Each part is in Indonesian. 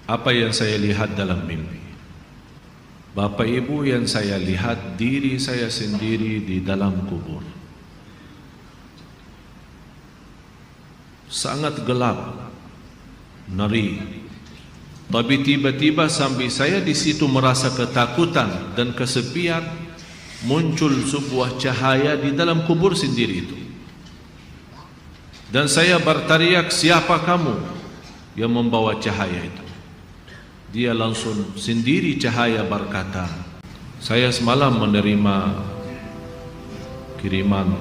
Apa yang saya lihat dalam mimpi? Bapak Ibu, yang saya lihat diri saya sendiri di dalam kubur. Sangat gelap, ngeri. Tapi tiba-tiba sambil saya di situ merasa ketakutan dan kesepian, muncul sebuah cahaya di dalam kubur sendiri itu. Dan saya berteriak, "Siapa kamu yang membawa cahaya itu?" Dia langsung sendiri cahaya berkata, "Saya semalam menerima kiriman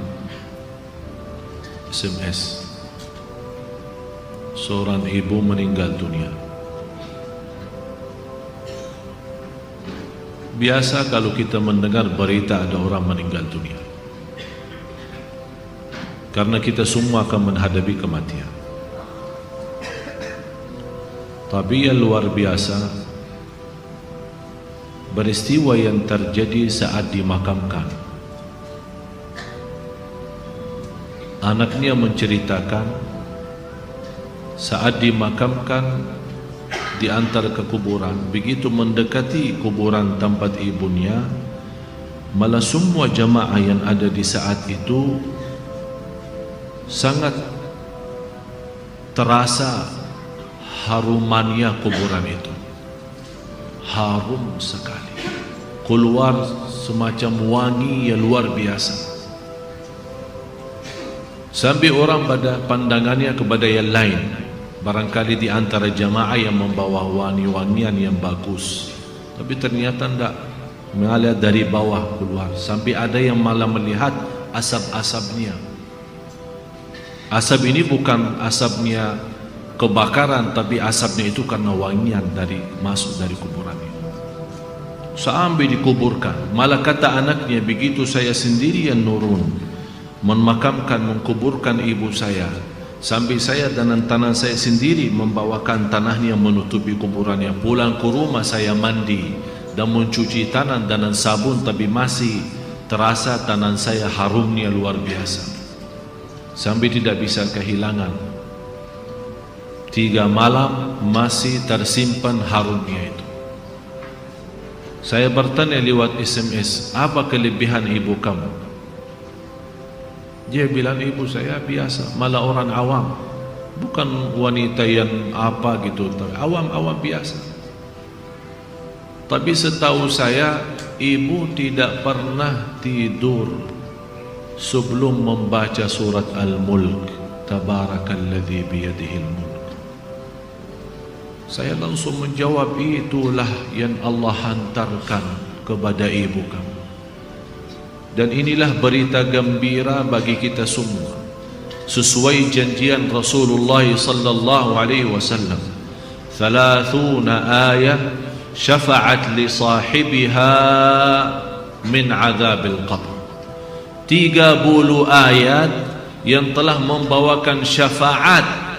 SMS. Seorang ibu meninggal dunia." Biasa kalau kita mendengar berita ada orang meninggal dunia, karena kita semua akan menghadapi kematian. Tapi yang luar biasa, peristiwa yang terjadi saat dimakamkan. Anaknya menceritakan saat dimakamkan di antara kekuburan, begitu mendekati kuburan tempat ibunya, malah semua jamaah yang ada di saat itu sangat terasa harumannya kuburan itu. Harum sekali, keluar semacam wangi yang luar biasa, sampai orang pada pandangannya kepada yang lain, barangkali di antara jamaah yang membawa wangi-wangian yang bagus, tapi ternyata tidak, mengalir dari bawah keluar, sampai ada yang malah melihat asap-asapnya. Asap ini bukan asapnya kebakaran, tapi asapnya itu karena wangian dari masuk dari kuburan itu. Sampai dikuburkan, malah kata anaknya, begitu saya sendiri yang nurun memakamkan, mengkuburkan ibu saya, sampai saya dan tanah saya sendiri membawakan tanahnya menutupi kuburannya. Pulang ke rumah saya mandi dan mencuci tangan dengan sabun, tapi masih terasa tangan saya harumnya luar biasa, sampai tidak bisa kehilangan. 3 malam masih tersimpan harumnya itu. Saya bertanya lewat SMS, "Apa kelebihan ibu kamu?" Dia bilang, "Ibu saya biasa, malah orang awam, bukan wanita yang apa gitu, awam-awam biasa." Tapi setahu saya, ibu tidak pernah tidur sebelum membaca surat Al-Mulk, Tabarakalladzi biyadihil mulk. Saya langsung menjawab, itulah yang Allah hantarkan kepada ibu kamu. Dan inilah berita gembira bagi kita semua, sesuai janjian Rasulullah sallallahu alaihi wasallam. 30 ayat syafa'at li sahibiha min azabil qabr. 30 ayat yang telah membawakan syafaat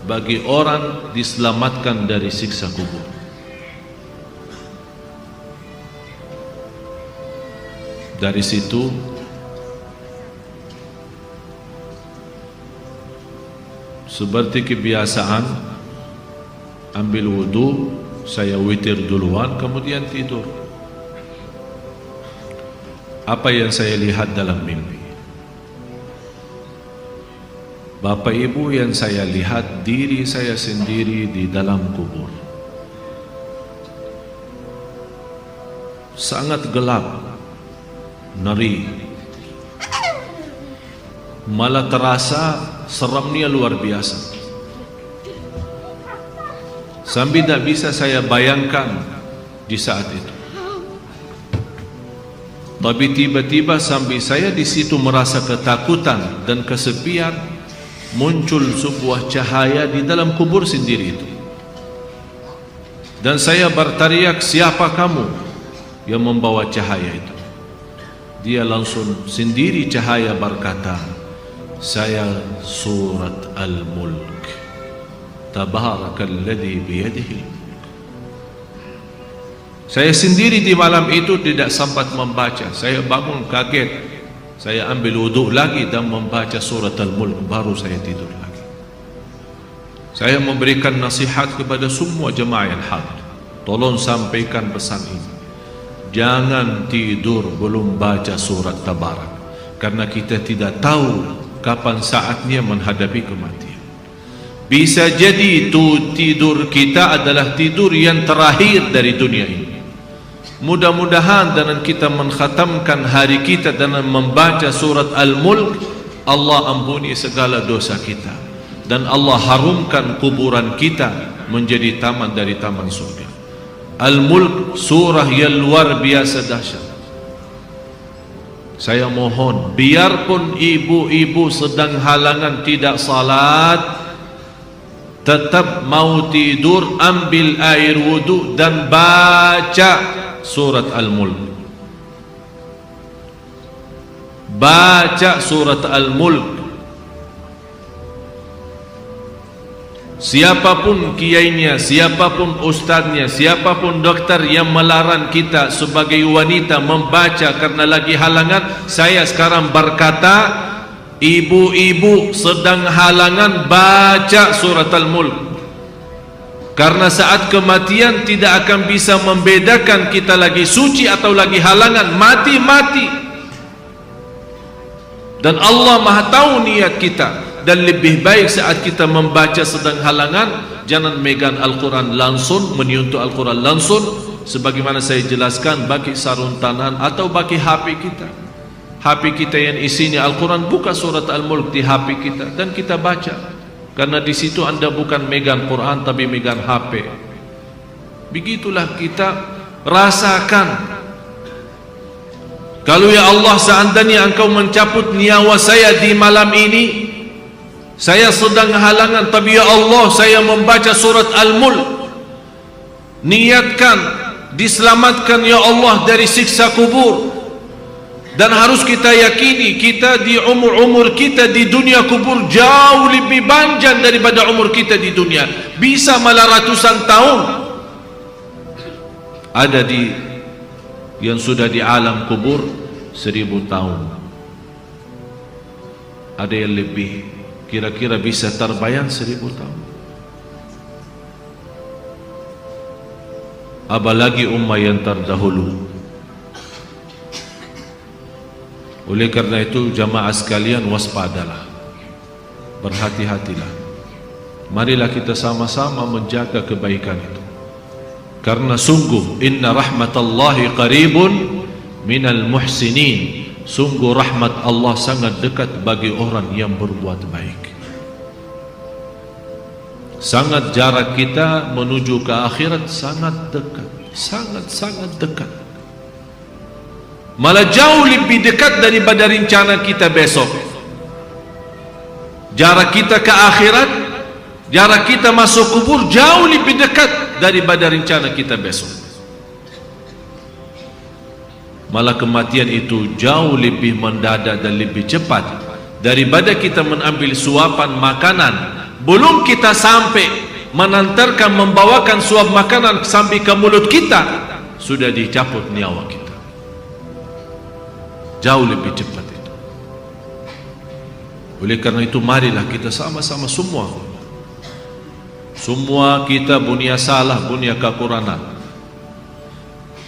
bagi orang diselamatkan dari siksa kubur. Dari situ seperti kebiasaan, ambil wudu, saya witir duluan, kemudian tidur. Apa yang saya lihat dalam mimpi? Bapak Ibu, yang saya lihat diri saya sendiri di dalam kubur. Sangat gelap, ngeri, malah terasa seramnya luar biasa, sampai tidak bisa saya bayangkan di saat itu. Tapi tiba-tiba sambil saya di situ merasa ketakutan dan kesepian, muncul sebuah cahaya di dalam kubur sendiri itu. Dan saya berteriak, "Siapa kamu yang membawa cahaya itu?" Dia langsung sendiri cahaya berkata, "Saya surat Al-Mulk, Tabarakalladzi biyadihi." Saya sendiri di malam itu tidak sempat membaca. Saya bangun kaget. Saya ambil wudhu lagi dan membaca surat Al-Mulk, baru saya tidur lagi. Saya memberikan nasihat kepada semua jemaah yang hadir. Tolong sampaikan pesan ini. Jangan tidur belum baca surat Tabarak, karena kita tidak tahu kapan saatnya menghadapi kematian. Bisa jadi itu tidur kita adalah tidur yang terakhir dari dunia ini. Mudah-mudahan dengan kita mengkhatamkan hari kita dengan membaca surat Al-Mulk, Allah ampuni segala dosa kita, dan Allah harumkan kuburan kita menjadi taman dari taman surga. Al-Mulk surah yang luar biasa dahsyat. Saya mohon, biarpun ibu-ibu sedang halangan tidak salat, tetap mau tidur, ambil air wudu dan baca surat Al-Mulk. Baca surat Al-Mulk. Siapapun kiainya, siapapun ustaznya, siapapun dokter yang melarang kita sebagai wanita membaca karena lagi halangan, saya sekarang berkata, ibu-ibu sedang halangan, baca surat Al-Mulk. Karena saat kematian tidak akan bisa membedakan kita lagi suci atau lagi halangan, mati-mati. Dan Allah Maha tahu niat kita. Dan lebih baik saat kita membaca sedang halangan, jangan megang Al-Quran langsung, menyentuh Al-Quran langsung, sebagaimana saya jelaskan, bagi sarung tangan atau bagi HP kita. HP kita yang isinya Al-Quran, buka surat Al-Mulk di HP kita dan kita baca. Karena di situ Anda bukan megang Quran tapi megang HP. Begitulah kita rasakan. Kalau ya Allah, seandainya Engkau mencabut nyawa saya di malam ini, saya sedang halangan, tapi ya Allah, saya membaca surat Al-Mulk. Niatkan diselamatkan ya Allah dari siksa kubur. Dan harus kita yakini, kita di umur kita di dunia kubur jauh lebih panjang daripada umur kita di dunia. Bisa malah ratusan tahun. Ada yang sudah di alam kubur 1000 tahun. Ada yang lebih, kira-kira bisa terbayang 1000 tahun. Apalagi ummah yang terdahulu. Oleh karena itu jamaah sekalian, waspadalah, berhati-hatilah. Marilah kita sama-sama menjaga kebaikan itu. Karena sungguh inna rahmatallahi qaribun minal muhsinin. Sungguh rahmat Allah sangat dekat bagi orang yang berbuat baik. Sangat jarak kita menuju ke akhirat sangat dekat, sangat dekat. Malah jauh lebih dekat daripada rencana kita besok. Jarak kita ke akhirat, jarak kita masuk kubur jauh lebih dekat daripada rencana kita besok. Malah kematian itu jauh lebih mendadak dan lebih cepat daripada kita mengambil suapan makanan. Belum kita sampai menantarkan, membawakan suap makanan sampai ke mulut kita, sudah dicabut nyawa kita. Jauh lebih cepat itu. Oleh karena itu marilah kita sama-sama semua kita punya salah, punya kekurangan.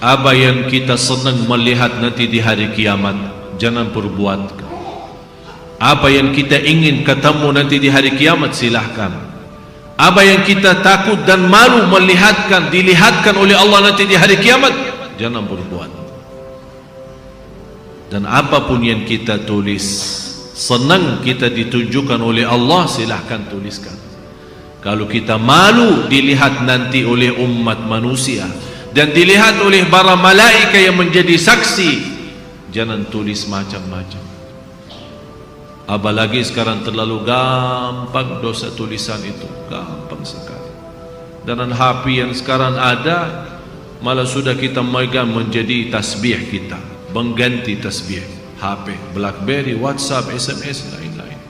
Apa yang kita senang melihat nanti di hari kiamat, jangan perbuat. Apa yang kita ingin ketemu nanti di hari kiamat, silahkan. Apa yang kita takut dan malu dilihatkan oleh Allah nanti di hari kiamat, jangan berbuat. Dan apapun yang kita tulis, senang kita ditunjukkan oleh Allah, silahkan tuliskan. Kalau kita malu dilihat nanti oleh umat manusia dan dilihat oleh para malaikat yang menjadi saksi, jangan tulis macam-macam. Apalagi sekarang terlalu gampang dosa tulisan itu, gampang sekali. Dan HP yang sekarang ada, malah sudah kita megang menjadi tasbih kita, mengganti tasbih. HP, BlackBerry, WhatsApp, SMS, lain-lain.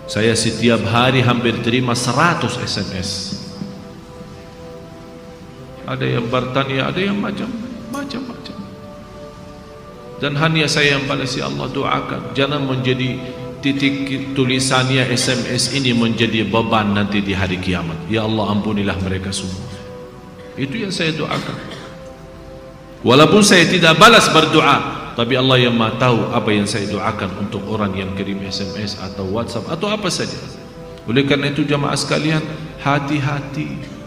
Saya setiap hari hampir terima 100 SMS. Ada yang bertanya, ada yang macam-macam. Dan hanya saya yang pada si Allah doakan, jangan menjadi titik tulisannya SMS ini menjadi beban nanti di hari kiamat. Ya Allah, ampunilah mereka semua. Itu yang saya doakan. Walaupun saya tidak balas berdoa, tapi Allah yang Maha tahu apa yang saya doakan untuk orang yang kirim SMS atau WhatsApp atau apa saja. Oleh karena itu jamaah sekalian, hati-hati.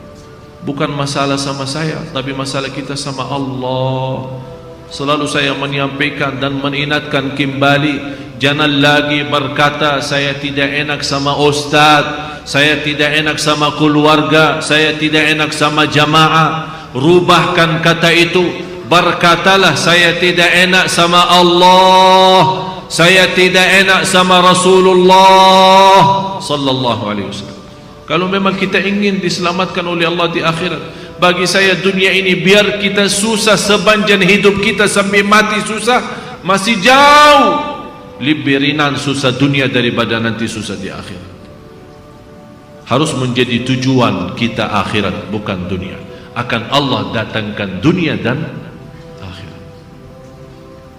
Bukan masalah sama saya, tapi masalah kita sama Allah. Selalu saya menyampaikan dan mengingatkan kembali, jangan lagi berkata saya tidak enak sama ustaz, saya tidak enak sama keluarga, saya tidak enak sama jamaah. Rubahkan kata itu, berkatalah saya tidak enak sama Allah, saya tidak enak sama Rasulullah sallallahu alaihi wasallam. Kalau memang kita ingin diselamatkan oleh Allah di akhirat, bagi saya dunia ini biar kita susah sepanjang hidup kita sampai mati susah, masih jauh lebih ringan susah dunia daripada nanti susah di akhirat. Harus menjadi tujuan kita akhirat, bukan dunia. Akan Allah datangkan dunia dan akhirat.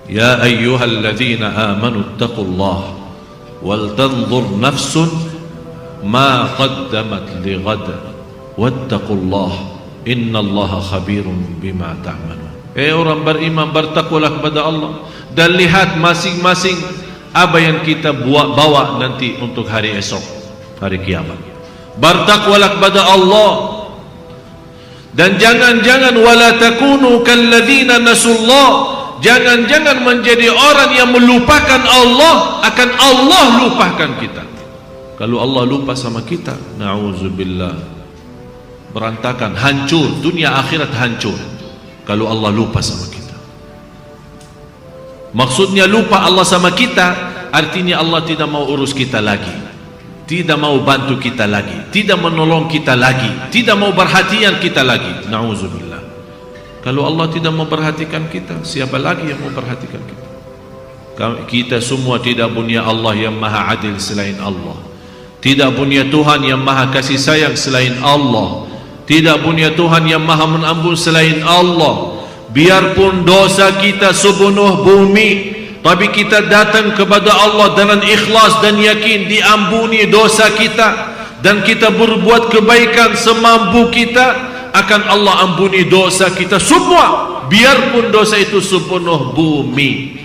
Ya ayyuhalladzina amanu taqullaha wal tanzur nafsun ma qaddamat lighad wattaqullaha innallaha khabirun bima ta'malun. Orang beriman, bertakwalah kepada Allah dan lihat masing-masing apa yang kita bawa nanti untuk hari esok, hari kiamat. Bertakwalah kepada Allah dan jangan-jangan wala takunu kalladzina nasullah, jangan-jangan menjadi orang yang melupakan Allah, akan Allah lupakan kita. Kalau Allah lupa sama kita, na'udzubillah, berantakan, hancur, dunia akhirat hancur kalau Allah lupa sama kita. Maksudnya lupa Allah sama kita, artinya Allah tidak mau urus kita lagi, tidak mau bantu kita lagi, tidak menolong kita lagi, tidak mau perhatian kita lagi. Na'udzubillah. Kalau Allah tidak mau perhatikan kita, siapa lagi yang mau perhatikan kita? Kita semua tidak punya Allah yang maha adil selain Allah, tidak punya Tuhan yang maha kasih sayang selain Allah, tidak punya Tuhan yang maha mengampun selain Allah. Biarpun dosa kita sepenuh bumi, tapi kita datang kepada Allah dengan ikhlas dan yakin diampuni dosa kita, dan kita berbuat kebaikan semampu kita, akan Allah ampuni dosa kita semua, biarpun dosa itu sepenuh bumi.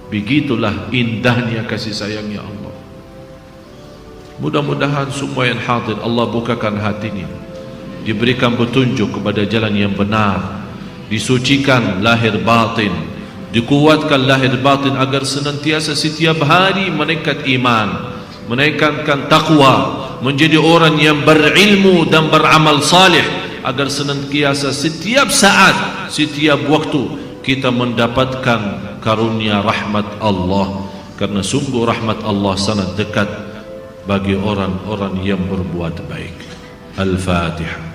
Begitulah indahnya kasih sayangnya Allah. Mudah-mudahan semua yang hadir Allah bukakan hatinya, diberikan petunjuk kepada jalan yang benar, disucikan lahir batin, dikuatkan lahir batin agar senantiasa setiap hari menaikkan iman, menaikkan takwa, menjadi orang yang berilmu dan beramal saleh, agar senantiasa setiap saat, setiap waktu kita mendapatkan karunia rahmat Allah, karena sungguh rahmat Allah sangat dekat bagi orang-orang yang berbuat baik. Al-Fatihah.